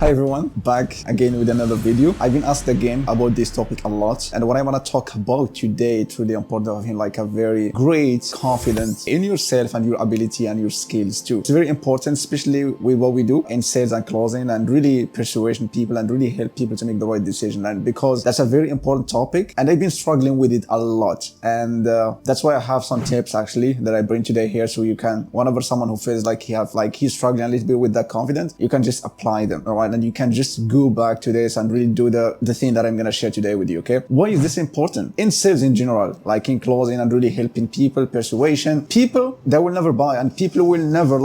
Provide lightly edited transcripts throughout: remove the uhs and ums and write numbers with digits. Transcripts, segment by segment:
Hi everyone, back again with another video. I've been asked again about this topic a lot, and what I want to talk about today, it's really important of having like a very great confidence in yourself and your ability and your skills too. It's very important, especially with what we do in sales and closing, and really persuasion people and really help people to make the right decision. And because that's a very important topic, and I've been struggling with it a lot, and that's why I have some tips actually that I bring today here, so you can, whenever someone who feels like he's struggling a little bit with that confidence, you can just apply them, all right? And you can just go back to this and really do the thing that I'm going to share today with you, okay? Why is this important? In sales in general, like in closing and really helping people, persuasion, people that will never buy and people will never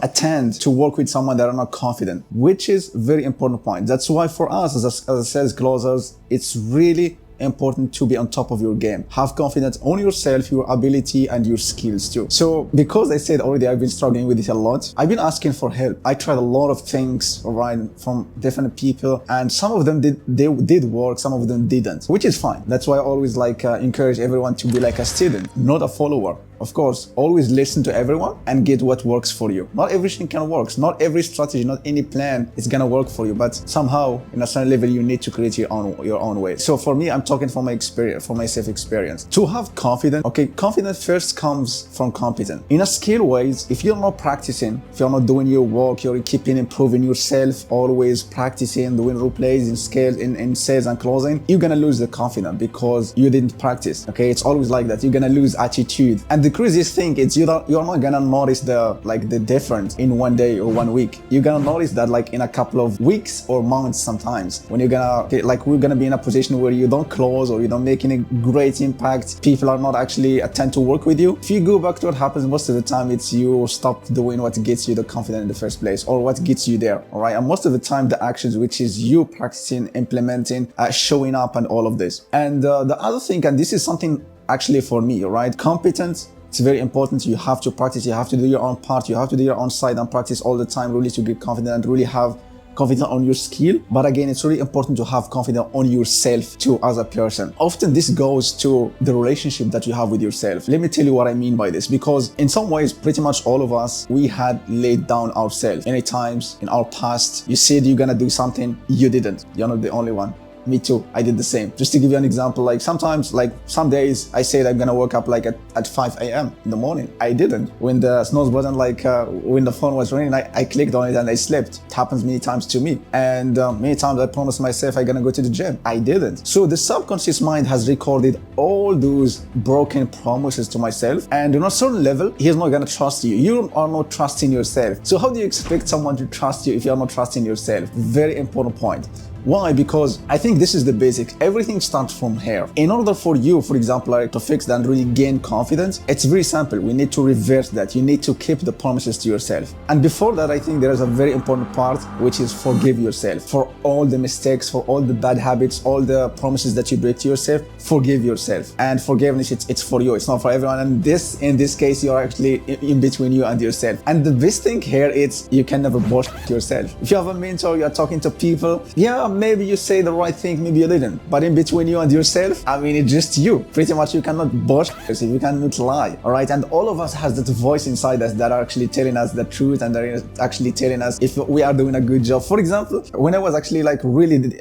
attend to work with someone that are not confident, which is a very important point. That's why for us as sales closers, it's really important to be on top of your game. Have confidence on yourself, your ability, and your skills too. So because I said already I've been struggling with it a lot, I've been asking for help. I tried a lot of things, right, from different people, and some of them did work, some of them didn't, which is fine. That's why I always encourage everyone to be like a student, not a follower. Of course, always listen to everyone and get what works for you. Not everything can work. Not every strategy, not any plan is gonna work for you, but somehow in a certain level you need to create your own way. So for me, I'm talking from my experience, from my self-experience. To have confidence, okay, confidence first comes from competence. In a skill ways, if you're not practicing, if you're not doing your work, you're keeping improving yourself, always practicing, doing role plays in scales, in sales and closing, you're gonna lose the confidence because you didn't practice. Okay, it's always like that. You're gonna lose attitude. And the craziest thing is you're not gonna notice the difference in one day or 1 week. You're gonna notice that like in a couple of weeks or months sometimes, when you're gonna we're gonna be in a position where you don't close or you don't make any great impact. People are not actually attend to work with you. If you go back to what happens most of the time, it's you stop doing what gets you the confidence in the first place or what gets you there. All right, and most of the time the actions, which is you practicing, implementing, showing up, and all of this. And the other thing, and this is something actually for me, all right, competence. It's very important. You have to practice. You have to do your own part. You have to do your own side and practice all the time, really, to get confident and really have confidence on your skill. But again, it's really important to have confidence on yourself too as a person. Often this goes to the relationship that you have with yourself. Let me tell you what I mean by this, because in some ways, pretty much all of us, we had laid down ourselves. Many times in our past, you said you're gonna do something, you didn't. You're not the only one. Me too. I did the same. Just to give you an example, like sometimes, like some days I said I'm gonna wake up like at 5 a.m. in the morning. I didn't. When the snooze button, when the phone was ringing, I clicked on it and I slept. It happens many times to me. And many times I promised myself I'm gonna go to the gym. I didn't. So the subconscious mind has recorded all those broken promises to myself. And on a certain level, he's not gonna trust you. You are not trusting yourself. So how do you expect someone to trust you if you're not trusting yourself? Very important point. Why? Because I think this is the basic. Everything starts from here. In order for you, for example, to fix that and really gain confidence, it's very simple. We need to reverse that. You need to keep the promises to yourself. And before that, I think there is a very important part, which is forgive yourself for all the mistakes, for all the bad habits, all the promises that you break to yourself. Forgive yourself. And forgiveness, it's for you. It's not for everyone. And in this case, you're actually in between you and yourself. And the best thing here is you can never bullshit yourself. If you have a mentor, you're talking to people, yeah, maybe you say the right thing, maybe you didn't. But in between you and yourself, I mean, it's just you. Pretty much you cannot bullshit yourself, you cannot lie, all right? And all of us has that voice inside us that are actually telling us the truth and they're actually telling us if we are doing a good job. For example, when I was actually really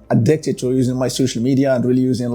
addicted to using my social media and really using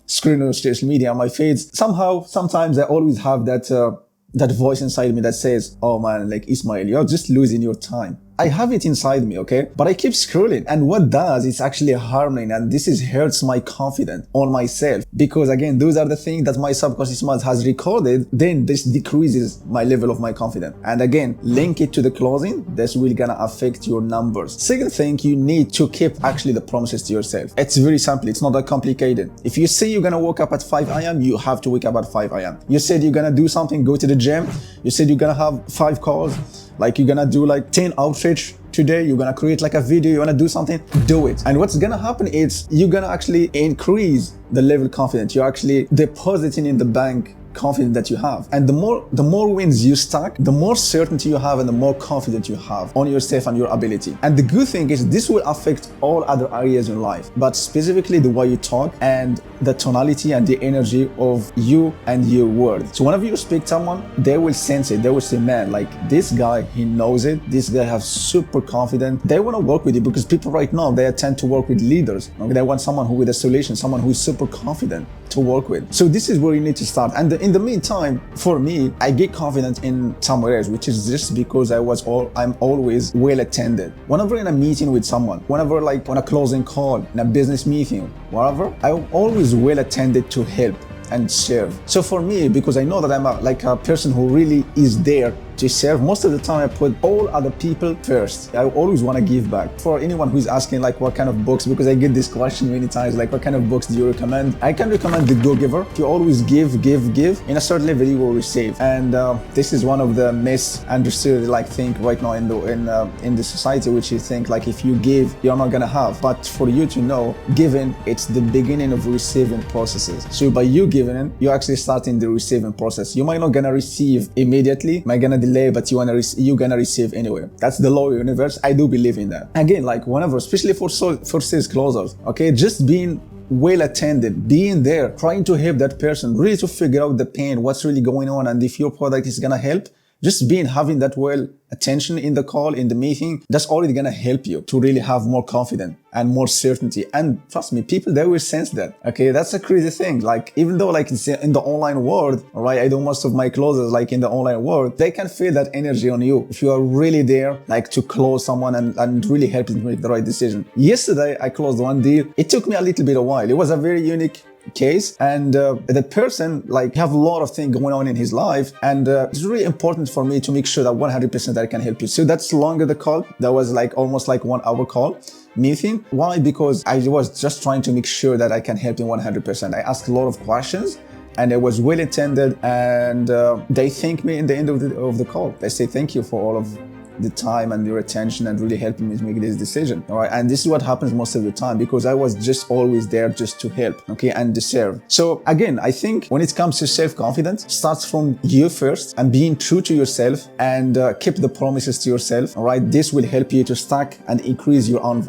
screen on social media on my feeds, sometimes I always have that voice inside me that says, oh man, Ismail, you're just losing your time. I have it inside me, okay? But I keep scrolling. And what does, it's actually harming, and this hurts my confidence on myself. Because again, those are the things that my subconscious mind has recorded, then this decreases my level of my confidence. And again, link it to the closing, this will gonna affect your numbers. Second thing, you need to keep actually the promises to yourself. It's very simple, it's not that complicated. If you say you're gonna wake up at 5 a.m., you have to wake up at 5 a.m. You said you're gonna do something, go to the gym. You said you're gonna have 5 calls. You're gonna do 10 outreach today, you're gonna create a video, you wanna do something, do it. And what's gonna happen is you're gonna actually increase the level of confidence. You're actually depositing in the bank confident that you have. And the more wins you stack, the more certainty you have and the more confident you have on yourself and your ability. And the good thing is this will affect all other areas in life, but specifically the way you talk and the tonality and the energy of you and your word. So whenever you speak to someone, they will sense it. They will say, man, like this guy, he knows it. This guy has super confident. They want to work with you because people right now, they tend to work with leaders. They want someone who with a solution, someone who is super confident to work with. So this is where you need to start. And in the meantime, for me, I get confident in some areas, which is just because I'm always well attended. Whenever in a meeting with someone, whenever like on a closing call, in a business meeting, whatever, I'm always well attended to help and serve. So for me, because I know that I'm a person who really is there to serve, most of the time I put all other people first. I always want to give back. For anyone who's asking like what kind of books, because I get this question many times, like what kind of books do you recommend? I can recommend The Go-Giver. If you always give, in a certain level you will receive. And this is one of the misunderstood thing right now in the society, which you think like if you give, you're not gonna have. But for you to know, giving, it's the beginning of receiving processes. So by you giving, you're actually starting the receiving process. You might not gonna receive immediately, might gonna delay, but you're gonna receive anyway. That's the law of the universe. I do believe in that. Again, like whenever, especially for sales closers, okay, just being well attended, being there, trying to help that person, really to figure out the pain, what's really going on, and if your product is gonna help. Just having that well attention in the call, in the meeting, that's already gonna help you to really have more confidence and more certainty. And trust me, people, they will sense that. Okay, that's a crazy thing. Like even though like it's in the online world, all right, I do most of my closes like in the online world, they can feel that energy on you if you are really there, like to close someone and really help them make the right decision. Yesterday, I closed one deal. It took me a little bit of a while. It was a very unique case, and the person like have a lot of things going on in his life, and it's really important for me to make sure that 100% I can help you. So that's longer the call. That was like almost like 1 hour call meeting. Why? Because I was just trying to make sure that I can help him 100%. I asked a lot of questions, and it was well attended, and they thanked me in the end of the call. They say thank you for all of the time and your attention and really helping me to make this decision. All right. And this is what happens most of the time, because I was just always there just to help, okay, and to serve. So again, I think when it comes to self-confidence, starts from you first and being true to yourself and keep the promises to yourself. All right. This will help you to stack and increase your own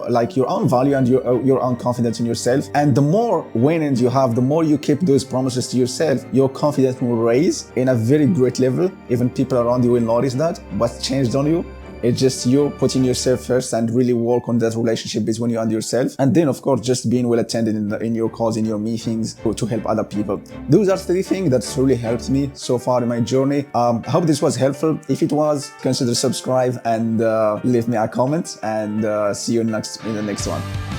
value and your own confidence in yourself. And the more winnings you have, the more you keep those promises to yourself, your confidence will raise in a very great level. Even people around you will notice that what's changed on you. It's just you putting yourself first and really work on that relationship between you and yourself. And then, of course, just being well attended in your calls, in your meetings to help other people. Those are 3 things that's really helped me so far in my journey. I hope this was helpful. If it was, consider subscribe and leave me a comment, and see you in the next one.